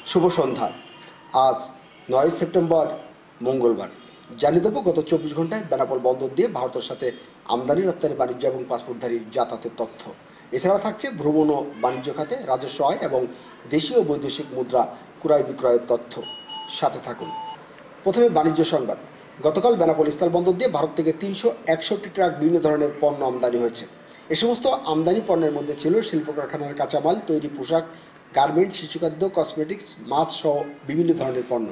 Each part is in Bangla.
শুভ সন্ধ্যা। আজ 9 সেপ্টেম্বর মঙ্গলবার। জানিয়ে দেব গত 24 ঘন্টায় বেনাপোল বন্দর দিয়ে ভারতের সাথে আমদানি রপ্তানি বাণিজ্য এবং পাসপোর্টধারী যাতায়াতের তথ্য। এছাড়া থাকছে ভ্রমণ ও বাণিজ্য খাতে রাজস্ব আয় এবং দেশীয় ও বৈদেশিক মুদ্রা ক্রয় বিক্রয়ের তথ্য। সাথে থাকুন। প্রথমে বাণিজ্য সংবাদ। গতকাল বেনাপোল স্থল বন্দর দিয়ে ভারত থেকে 361 ট্রাক বিভিন্ন ধরনের পণ্য আমদানি হয়েছে। এ সমস্ত আমদানি পণ্যের মধ্যে ছিল শিল্প কারখানার কাঁচামাল, তৈরি পোশাক, গার্মেন্টস, শিশুখাদ্য, কসমেটিক্স, মাছ সহ বিভিন্ন ধরনের পণ্য।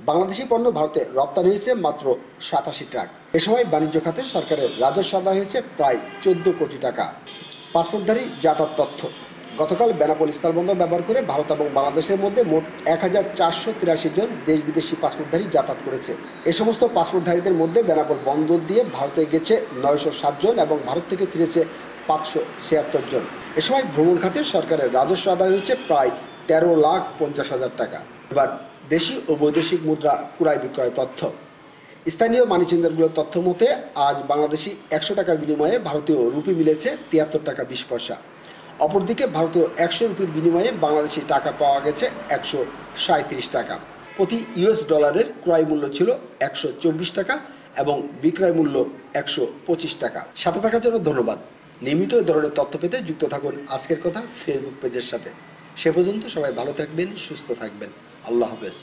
বাংলাদেশি পণ্য ভারতে রপ্তানি হয়েছে মাত্র 87 ট্রাক। এ সময় বাণিজ্য খাতে সরকারের রাজস্ব আদায় হয়েছে প্রায় 14 কোটি টাকা। পাসপোর্টধারী যাতায়াত তথ্য। গতকাল বেনাপোল স্থলবন্দর ব্যবহার করে ভারত এবং বাংলাদেশের মধ্যে মোট 1483 জন দেশ বিদেশি পাসপোর্টধারী যাতায়াত করেছে। এ সমস্ত পাসপোর্টধারীদের মধ্যে বেনাপোল বন্দর দিয়ে ভারতে গেছে 907 জন এবং ভারত থেকে ফিরেছে 576 জন। এ সময় ভ্রমণ খাতে সরকারের রাজস্ব আদায় হয়েছে প্রায় 13,50,000 টাকা। এবার দেশি ও বৈদেশিক মুদ্রা ক্রয় বিক্রয় তথ্য। স্থানীয় মানি চেঞ্জারগুলোর তথ্য মতে আজ বাংলাদেশি 100 টাকার বিনিময়ে ভারতীয় রুপি মিলেছে 73 টাকা 20 পয়সা। অপরদিকে ভারতীয় 100 রুপির বিনিময়ে বাংলাদেশি টাকা পাওয়া গেছে 137 টাকা। প্রতি ইউএস ডলারের ক্রয় মূল্য ছিল 124 টাকা এবং বিক্রয় মূল্য 125 টাকা। সাথে থাকার জন্য ধন্যবাদ। নিয়মিত এ ধরনের তথ্য পেতে যুক্ত থাকুন আজকের কথা ফেসবুক পেজের সাথে। সে পর্যন্ত সবাই ভালো থাকবেন, সুস্থ থাকবেন। আল্লাহ হাফেজ।